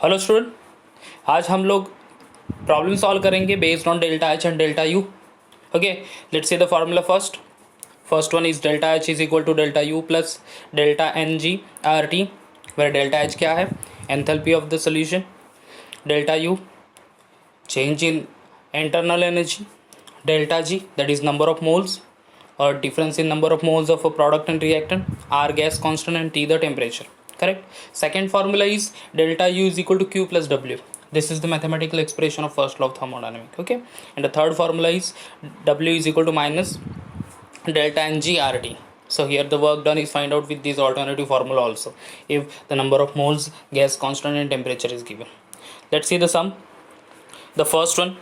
Hello student, आज हम लोग प्रॉब्लम सॉल्व करेंगे based on delta H and delta U. Okay, let's see the formula first. First one is delta H is equal to delta U plus delta N G R T, where delta H क्या है? Enthalpy of the solution. Delta U change in internal energy. Delta G that is number of moles or difference in number of moles of a product and reactant. R gas constant and T the temperature. Correct. Second formula is delta U is equal to Q plus W. This is the mathematical expression of first law of thermodynamics. Okay, and the third formula is W is equal to minus delta Ng RT. So here the work done is find out with this alternative formula also if the number of moles, gas constant and temperature is given. Let's see the sum. The first one,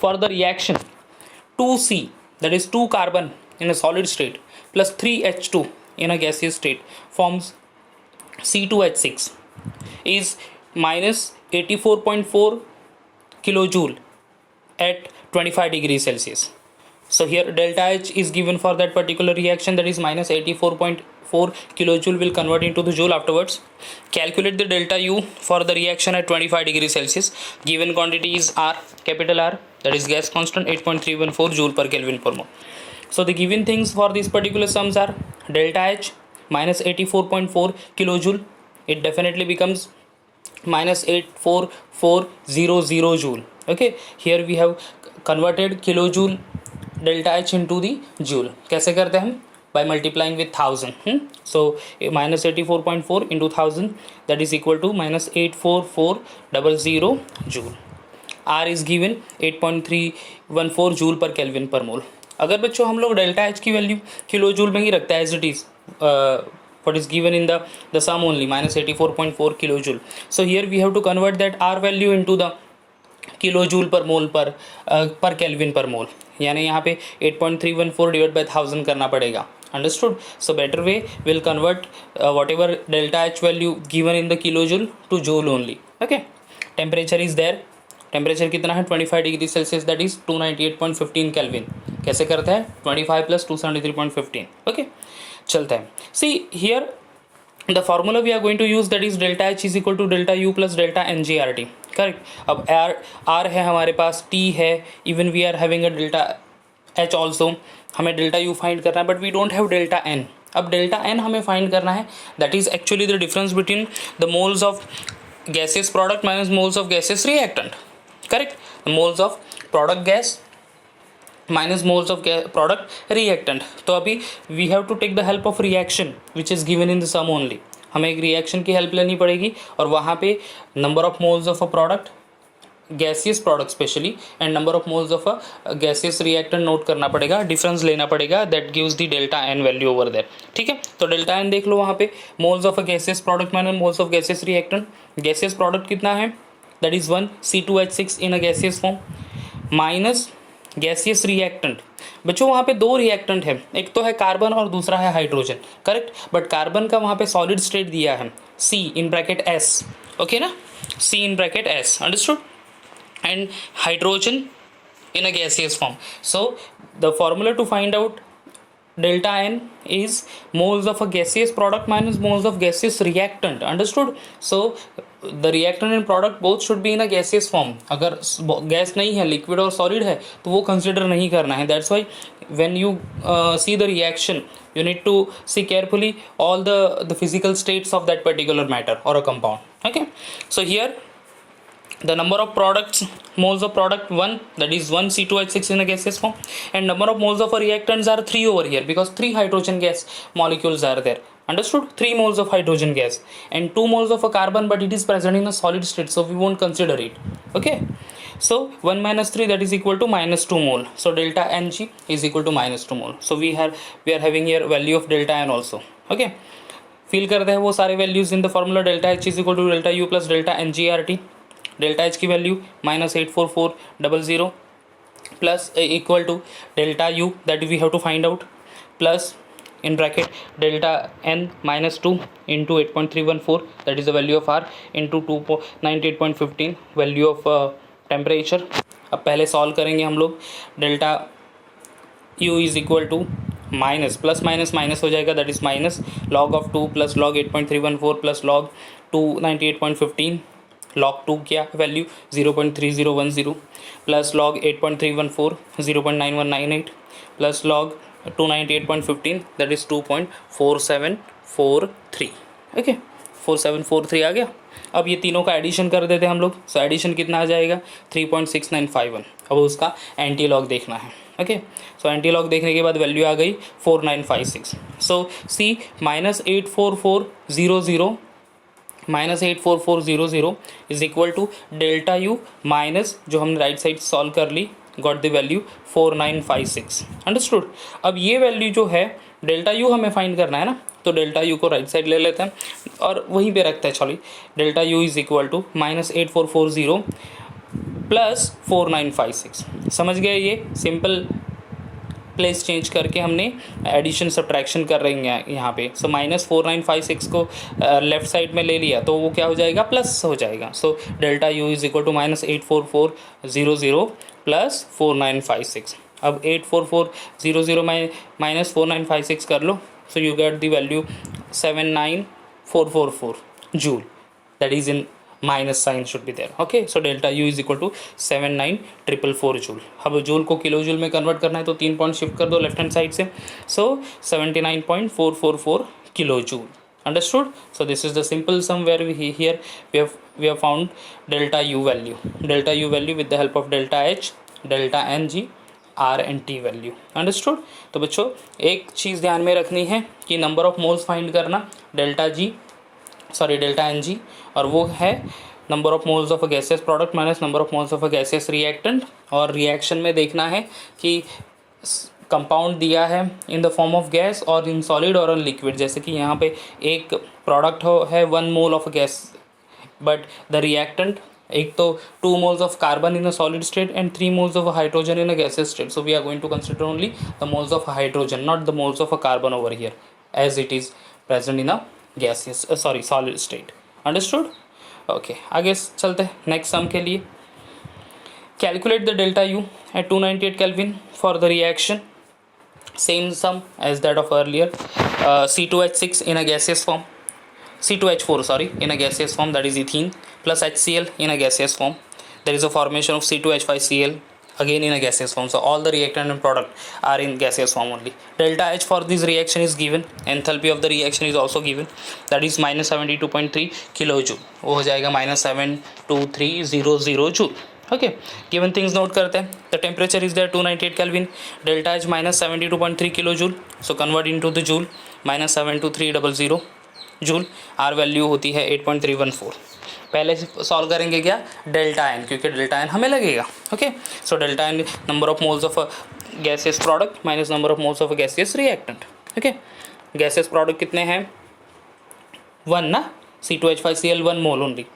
for the reaction 2C, that is 2 carbon in a solid state plus 3H2 in a gaseous state forms C2H6 is minus 84.4 kilojoule at 25 degrees Celsius. So here delta H is given for that particular reaction, that is minus 84.4 kilojoule, will convert into the joule afterwards. Calculate the delta U for the reaction at 25 degrees Celsius. Given quantity is R, capital R, that is gas constant 8.314 joule per Kelvin per mole. So the given things for these particular sums are delta H minus 84.4 kilojoule. It definitely becomes minus 84400 joule. Okay, here we have converted kilojoule delta H into the joule. कैसे करते हैं हम? By multiplying with 1000. So minus 84.4 into 1000, that is equal to minus 84400 joule. R is given 8.314 joule per kelvin per mole. अगर बच्चों हम लोग delta H की value kilo joule में ही रखता है as it is what is given in the sum only, minus 84.4 kilojoule. So here we have to convert that R value into the kilojoule per mole per Kelvin per mole. यानी यहाँ पे 8.314 divide by 1000 करना पड़ेगा. Understood? So better way will convert whatever delta H value given in the kilojoule to joule only. Okay. Temperature is there. Temperature कितना है? 25 degree Celsius, that is 298.15 kelvin. कैसे करते हैं? 25 प्लस 273.15. ओके, चलता है. See here the formula we are going to use, that is delta H is equal to delta U plus delta N G R T. Correct. अब R है हमारे पास, T है, even we are having a delta H also. हमें delta U find करना है but we don't have delta N. अब delta N हमें फाइंड करना है, that is actually the difference between the moles of gaseous product minus moles of gaseous reactant. Correct. Moles of product gas minus moles of product reactant. तो अभी we have to take the help of reaction which is given in the sum only. हमें एक reaction की help लेनी पड़ेगी और वहाँ पे number of moles of a product, gaseous product specially, and number of moles of a gaseous reactant note करना पड़ेगा, डिफरेंस लेना पड़ेगा, that gives the delta n value over there. ठीक है, तो डेल्टा n देख लो वहाँ पे, moles of a gaseous product minus moles of gaseous reactant. gaseous product कितना है? that is 1 C2H6 in a gaseous form minus gaseous reactant. बच्चों वहाँ पे दो रिएक्टेंट है, एक तो है कार्बन और दूसरा है हाइड्रोजन. करेक्ट. बट कार्बन का वहाँ पे सॉलिड स्टेट दिया है C in bracket S. Okay ना, C in bracket S. Understood. and hydrogen in a gaseous form. So the formula to find out delta n is moles of a gaseous product minus moles of gaseous reactant. Understood? So the reactant and product both should be in a gaseous form. अगर gas नहीं है, liquid और solid है, तो वो consider नहीं करना है. That's why when you see the reaction, you need to see carefully all the physical states of that particular matter or a compound. Okay, so here the number of products, moles of product 1, that is 1 C2H6 in a gaseous form, and number of moles of a reactants are 3 over here because 3 hydrogen gas molecules are there. Understood? 3 moles of hydrogen gas and 2 moles of a carbon, but it is present in a solid state, so we won't consider it. Okay, so 1 minus 3, that is equal to minus 2 mole. So delta Ng is equal to minus 2 mole. So we are having here value of delta n also. Okay, fill करते हैं वो सारे values in the formula. delta H is equal to delta U plus delta Ng/RT. Delta H की value minus 84400 plus equal to delta U, that we have to find out, plus in bracket delta N minus 2 into 8.314, that is the value of R, into 298.15 value of temperature. अब पहले solve करेंगे हम लोग. Delta U is equal to minus plus minus minus हो जाएगा, that is minus log of 2 plus log 8.314 plus log 298.15 log 2 क्या value 0.3010 plus log 8.314 0.9198 plus log 298.15 that is 2.4743 okay 4743 आ गया। अब ये तीनों का एडिशन कर देते हैं हम लोग। सो एडिशन कितना आ जाएगा 3.6951। अब उसका एंटी लॉग देखना है। ओके सो एंटी लॉग देखने के बाद वैल्यू आ गई 4956। So see -84400 is equal to delta U minus जो हमने राइट साइड सॉल्व कर ली गॉट द वैल्यू 4956। अंडरस्टूड। अब ये वैल्यू जो है डेल्टा यू हमें फाइंड करना है ना, तो डेल्टा यू को राइट साइड ले लेते हैं और वहीं पे रखते हैं। Sorry delta U is equal to -8440 plus 4956। समझ गए? ये सिंपल प्लेस चेंज करके हमने एडिशन सब्ट्रैक्शन कर रहे हैं यहाँ पे। सो -4956 को लेफ्ट साइड में ले लिया तो वो क्या हो जाएगा प्लस हो जाएगा। So delta U is equal to -84400 plus 4956। अब 84400 माइनस 4956 कर लो। So you get the value 79444 joule, that is in minus sign should be there. Okay so delta U is equal to 79444 joule. अब joule को kilo joule में convert करना है तो 3 point shift कर दो लेफ्ट हैंड साइड से। सो 79.444 kilo joule. Understood? So this is the simple sum where we have found delta u value with the help of delta h, delta n g, r and t value. Understood? तो बच्चों एक चीज़ ध्यान में रखनी है कि number of moles find करना delta N जी, और वो है number of moles of a gaseous product minus number of moles of a gaseous reactant. और रिएक्शन में देखना है कि कंपाउंड दिया है in the form of gas और इन सॉलिड और इन लिक्विड। जैसे कि यहाँ पे एक प्रोडक्ट है 1 mole of gas, but the reactant एक तो 2 moles of carbon in a solid state and 3 moles of hydrogen in a gaseous state. So we are going to consider only the moles of hydrogen, not the moles of a carbon over here, as it is present in a gaseous solid state. Understood? Okay, आगे चलते हैं next sum के लिए। Calculate the delta U at 298 Kelvin for the reaction. Same sum as that of earlier. C2H6 in a gaseous form, C2H4 in a gaseous form, that is ethene, plus HCl in a gaseous form. There is a formation of C2H5Cl again in a gaseous form. So all the reactant and product are in gaseous form only. Delta H for this reaction is given. Enthalpy of the reaction is also given. That is -72.3 kilojoule. वो हो जाएगा -72300 joule. Okay, given things note करते हैं। The temperature is there 298 Kelvin. Delta H -72.3 kilojoule. So convert into the joule, -72300 joule. R value होती है 8.314। पहले solve करेंगे क्या डेल्टा एन, क्योंकि डेल्टा एन हमें लगेगा। Okay so delta N number of moles of gaseous product minus number of moles of gaseous reactant. Okay gaseous product कितने हैं 1 ना, C2H5Cl 1 mole only.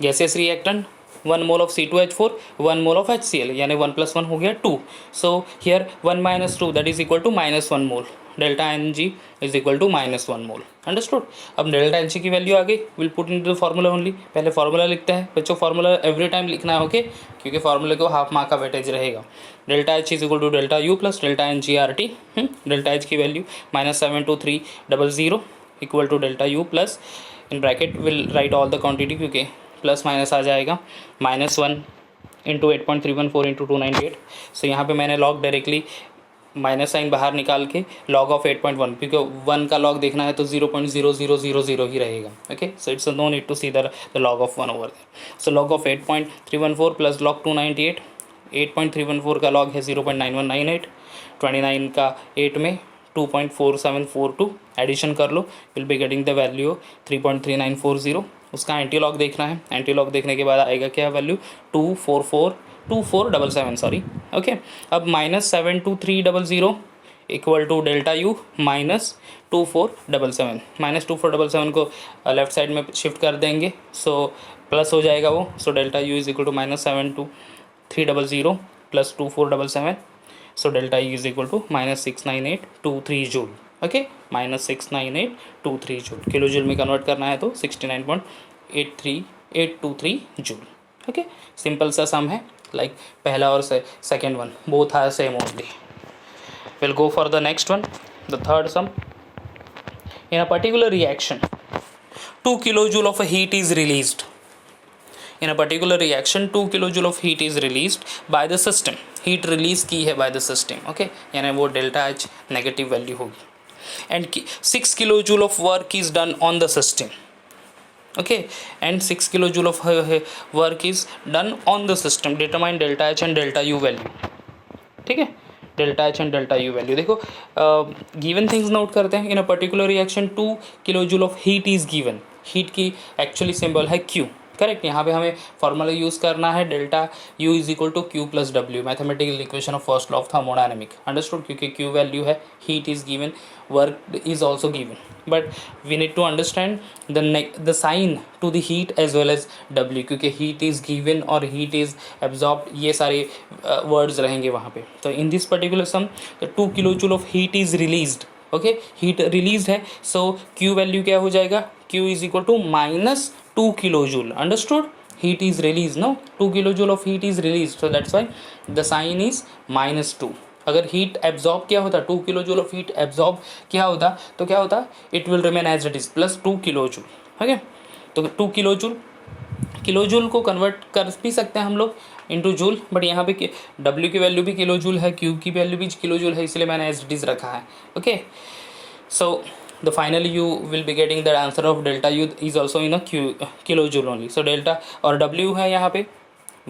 Gaseous reactant 1 mole of C2H4 1 mole of HCl, यानी 1 + 1 हो गया 2। So here 1 - 2 that is equal to -1 mole. Delta N G is equal to -1 mole. Understood. अब delta N G की value आ गई, will put into the formula only. पहले formula लिखते हैं बच्चों, फार्मूला एवरी टाइम लिखना है। ओके क्योंकि फार्मूले को हाफ मार्क का वेटेज रहेगा। Delta H is equal to delta U plus delta N G R T. Delta H की value -72300 equal to delta U plus in bracket will write all the quantity, क्योंकि plus minus आ जाएगा -1 into 8.314 into 298। सो यहाँ पे मैंने log directly minus sign बाहर निकाल के log ऑफ 8.1, क्योंकि 1 का log देखना है तो 0.0000 ही रहेगा। Okay so it's no need to see the log of 1 over there. So log of 8.314 plus log 298, 8.314 का log है 0.9198, 29 का 8 में 2.4742 एडिशन कर लो, will be getting the value 3.3940। उसका एंटी लॉग देखना है। एंटी लॉग देखने के बाद आएगा क्या वैल्यू 2477 सॉरी। ओके अब -72300 इक्वल टू डेल्टा यू -2477। -2477 को लेफ्ट साइड में शिफ्ट कर देंगे, सो प्लस हो जाएगा वो। So delta U is equal to -72300 plus 2477। So delta U is equal to -69823 joule. Okay -69823 joule. Kilo joule में कन्वर्ट करना है तो 69.83823 जूल। ओके सिंपल सा सम है, लाइक पहला और second one both are same only. Will go for the next one, the third sum. In a particular reaction 2 kilojoule of a heat is released in a particular reaction. 2 kilojoule of heat is released by the system. heat release की है by the system. okay, यानी वो delta H negative value होगी. and 6 kilojoule of work is done on the system. okay, and 6 kilojoule of work is done on the system. determine delta h and delta u value. ठीक है, delta H and delta U value. देखो given things note करते हैं. In a particular reaction 2 kilojoule of heat is given. Heat की actually symbol है Q. Correct. यहाँ पे हमें फॉर्मूला यूज़ करना है delta U is equal to Q plus W, mathematical equation of first law of thermodynamic. Understood. क्योंकि Q value है, heat is given, work is also given, but we need to understand the sign to the heat as well as W, क्योंकि heat is given or heat is absorbed, ये सारे words रहेंगे वहाँ पे. तो in this particular sum the 2 kilojoule of heat is released. Okay, heat release है, so Q value क्या हो जाएगा? Q is equal to minus 2 kilojoule. understood. heat is released, no, 2 kilojoule of heat is released, so that's why the sign is minus 2. अगर heat absorb क्या होता, 2 kilojoule of heat absorb क्या होता, तो क्या होता, it will remain as it is plus 2 kilojoule. Okay, तो 2 kilojoule, kilojoule को कन्वर्ट कर भी सकते हैं हम लोग इनटू जूल, बट यहाँ पे डब्ल्यू की वैल्यू भी किलोजूल है, क्यू की वैल्यू भी किलोजूल है, इसलिए मैंने एज इट इज रखा है. Okay, so the finally you will be getting the answer of delta u is also in a kilojoule only. so delta और w है यहाँ पे.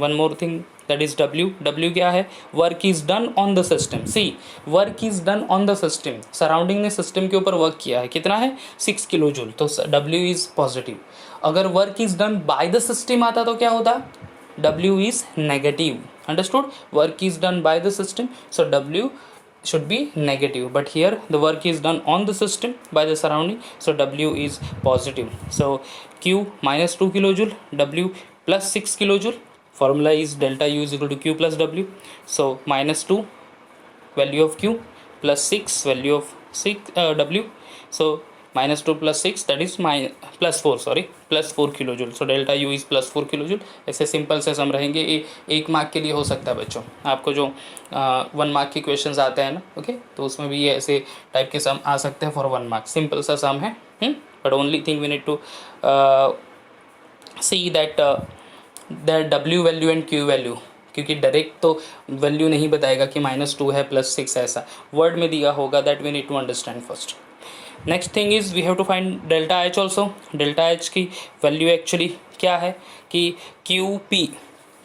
one more thing, that is w क्या है? work is done on the system. see, work is done on the system. surrounding ने system के ऊपर work किया है, कितना है? 6 किलोजूल. तो w is positive. अगर work is done by the system आता तो क्या होता? w is negative. understood. work is done by the system, so w should be negative, but here the work is done on the system by the surrounding, so w is positive. so q minus 2 kilojoule, w plus 6 kilojoule. formula is delta u is equal to q plus w. so minus 2 value of q plus 6 value of 6 w. so minus 2 plus 6, that is plus 4, sorry, plus 4 kilojoule. So delta U is plus 4 kilojoule. ऐसे simple से सम रहेंगे. एक mark के लिए हो सकता है बच्चों, आपको जो 1 मार्क के क्वेश्चंस आते हैं ना, ओके, तो उसमें भी ये ऐसे टाइप के सम आ सकते हैं फॉर 1 मार्क. सिंपल सा सम है, but only thing we need to see that W value and Q value, क्योंकि डायरेक्ट तो वैल्यू नहीं बताएगा कि -2 है प्लस 6, ऐसा वर्ड में दिया होगा. That we need to understand first. Next thing is we have to find delta H also. Delta H की वैल्यू एक्चुअली क्या है कि Q P,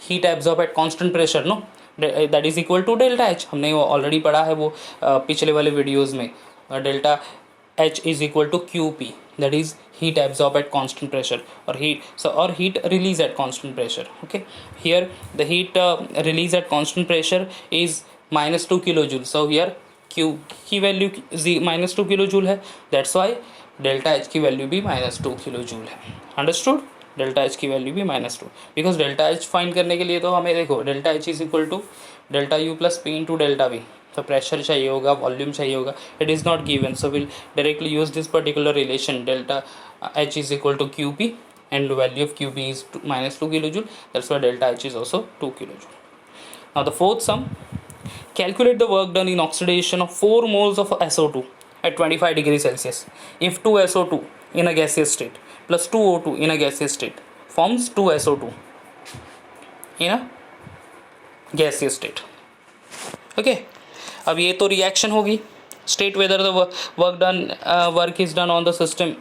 heat absorb at constant pressure, no, that is equal to delta H. हमने वो already पढ़ा है वो पिछले वाले वीडियोज़ में. Delta H is equal to Q P, that is heat absorb at constant pressure, और heat release at constant pressure. Okay, here the heat release at constant pressure is -2 kilojoule. So here Q की value -2 kilojoule है, that's why delta H की value भी -2 kilojoule है. Understood. Delta H की value भी -2, because delta H find करने के लिए तो हमें देखो delta H is equal to delta U plus P into delta V. तो प्रेशर चाहिए होगा, वॉल्यूम चाहिए होगा, it is not given, so will directly use this particular relation. Delta H is equal to Q P and the value of qb is -2 kilojoule. that's why delta h is also 2 kilojoule. now the fourth sum, calculate the work done in oxidation of 4 moles of SO2 at 25 degrees Celsius if 2 SO2 in a gaseous state plus 2 O2 in a gaseous state forms 2 SO2 in a gaseous state. okay, अब ये तो reaction होगी. State whether the work is done on the system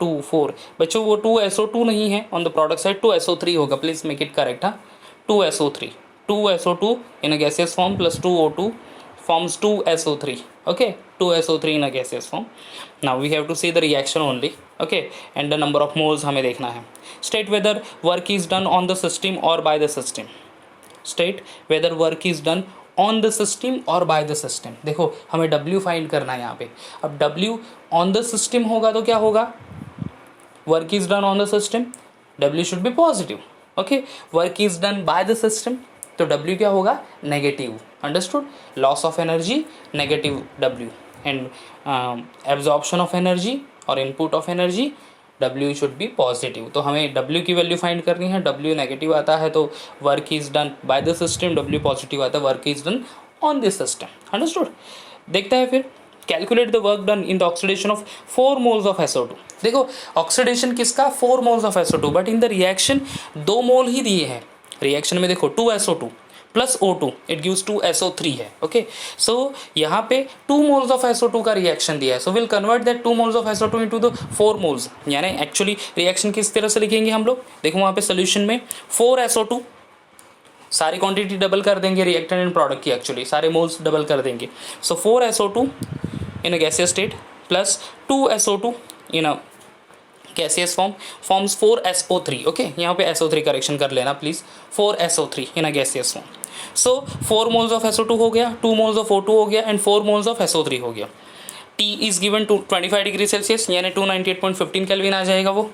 2 4. बच्चों वो 2 SO2 नहीं है on the product side, 2 SO3 होगा. Please make it correct. हाँ, 2 SO3, 2 SO2 in a gaseous form plus 2 O2 forms 2 SO3. okay, 2 SO3 in a gaseous form. now we have to see the reaction only. okay, and the number of moles हमें देखना है. state whether work is done on the system or by the system. state whether work is done on the system or by the system. देखो हमें W find करना है यहाँ पे. अब W on the system होगा तो क्या होगा? work is done on the system, W should be positive. okay, work is done by the system, तो W क्या होगा? Negative. Understood. Loss of energy negative W, and absorption of energy और input of energy W should be positive. तो हमें W की value find करनी है. W negative आता है तो work is done by the system, W positive आता है work is done on this system. Understood. देखते हैं फिर calculate the work done in the oxidation of 4 moles of SO2। देखो ऑक्सीडेशन किसका, 4 moles of SO2, but in the reaction 2 मोल ही दिए हैं। Reaction में देखो 2 SO2 plus O2 it gives 2 SO3 है। ओके, सो यहाँ पे 2 मोल्स ऑफ SO2 का रिएक्शन दिया है, so will convert that 2 moles of SO2 into the 4 moles. यानी एक्चुअली रिएक्शन किस तरह से लिखेंगे हम लोग, देखो वहाँ पे सोल्यूशन में 4 SO2, सारी क्वांटिटी डबल कर देंगे रिएक्टेंट एंड प्रोडक्ट की, एक्चुअली सारे मोल्स डबल कर देंगे। सो 4 SO2 इन अ गैसियस स्टेट प्लस 2 SO2 इन अ gaseous form forms 4 SO3। Okay, यहाँ पे SO3 करेक्शन कर लेना please, 4 SO3 in a gaseous form. So 4 moles of SO2 हो गया, 2 मोल्स ऑफ O2 हो गया एंड 4 मोल्स ऑफ SO3 हो गया। T is given to 25 degree Celsius यानी 298.15 केल्विन आ जाएगा वो।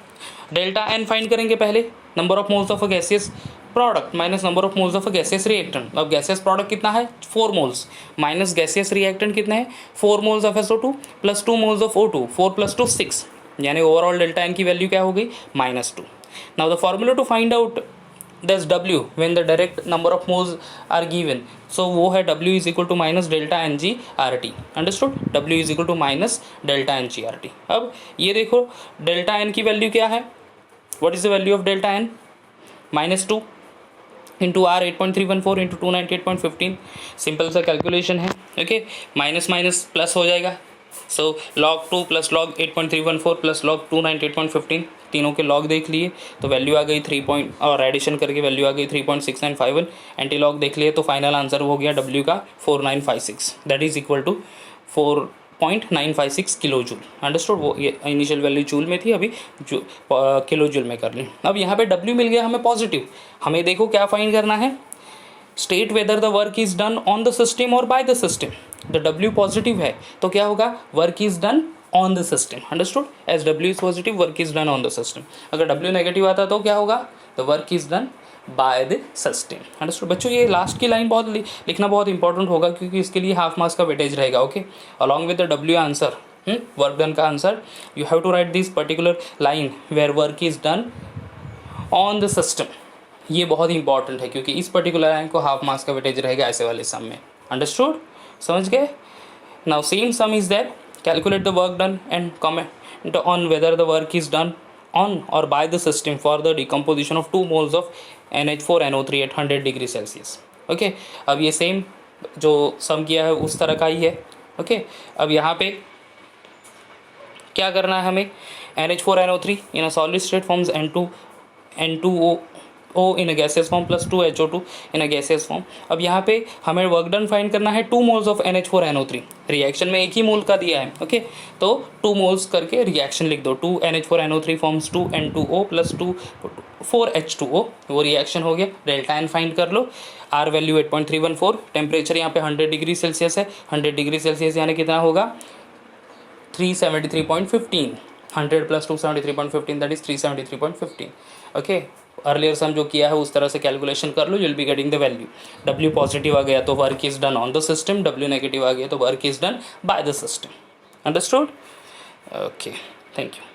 डेल्टा एन फाइंड करेंगे पहले, number of moles of a gaseous product minus number of moles of a gaseous reactant. अब गैसियस प्रोडक्ट कितना है 4 मोल्स माइनस गैसियस रिएक्टेंट कितने हैं 4 moles of SO2 plus 2 moles of O2, 4 plus 2 6, यानी overall delta N की value क्या हो गई -2। Now the formula to find out that's W when the direct number of moles are given, so वो है W is equal to minus delta NG/RT, understood? W is equal to minus delta NG/RT। अब ये देखो delta n की value क्या है, what is the value of delta n, -2 into R 8.314 into 298.15, simple सा calculation है। ओके, माइनस माइनस प्लस हो जाएगा, सो log 2 plus log 8.314 plus log 298.15, तीनों के लॉग देख लिए तो वैल्यू आ गई 3 और एडिशन करके वैल्यू आ गई 3.6951। एंटी लॉग देख लिए तो फाइनल आंसर हो गया W का 4956, that is equal to 4.956 kilo joule. Understood? वो ये इनिशियल वैल्यू जूल में थी, अभी जो किलो जूल में कर ली। अब यहाँ पे W मिल गया हमें पॉजिटिव, हमें देखो क्या फाइंड करना है, state whether the work is done on the system और by the system. The W positive है तो क्या होगा, work is done on the system. Understood? As W is positive work is done on the system. अगर W negative आता तो क्या होगा, the work is done by the system. Understood बच्चों? ये लास्ट की लाइन बहुत लिखना बहुत इंपॉर्टेंट होगा क्योंकि इसके लिए हाफ मार्क्स का वेटेज रहेगा। Okay, along with the W answer, work done का answer, you have to write this particular line where work is done on the system. ये बहुत इंपॉर्टेंट है क्योंकि इस पर्टिकुलर लाइन को हाफ मार्क्स का वेटेज रहेगा ऐसे वाले सम में। अंडरस्टूड? समझ गए? Now same sum is that, calculate the work done and comment on whether the work is done on or by the system for the decomposition of 2 moles of NH4NO3 at 100 degree Celsius. Okay, अब ये same जो सम किया है उस तरह का ही है। Okay, अब यहाँ पे क्या करना है हमें, NH4NO3 in a solid state forms N2O in a gaseous form plus 2HO2 in a gaseous form। अब यहाँ पे हमें वर्क डन फाइंड करना है 2 मोल्स ऑफ NH4NO3, रिएक्शन में एक ही मोल का दिया है। ओके, तो 2 मोल्स करके रिएक्शन लिख दो, 2 NH4NO3 forms 2 N2O plus 2 4H2O, वो रिएक्शन हो गया। डेल्टा एन फाइंड कर लो, R वैल्यू 8.314, टेम्परेचर यहाँ पे 100 डिग्री सेल्सियस है, 100 डिग्री सेल्सियस यानी कितना होगा 373.15, 100 plus 273.15 that is 373.15। Okay, earlier sum जो किया है उस तरह से कैलकुलेशन कर लो, you will be getting the value. W positive आ गया तो work is done on the system, W negative आ गया तो work is done by the system. Understood? Okay, thank you.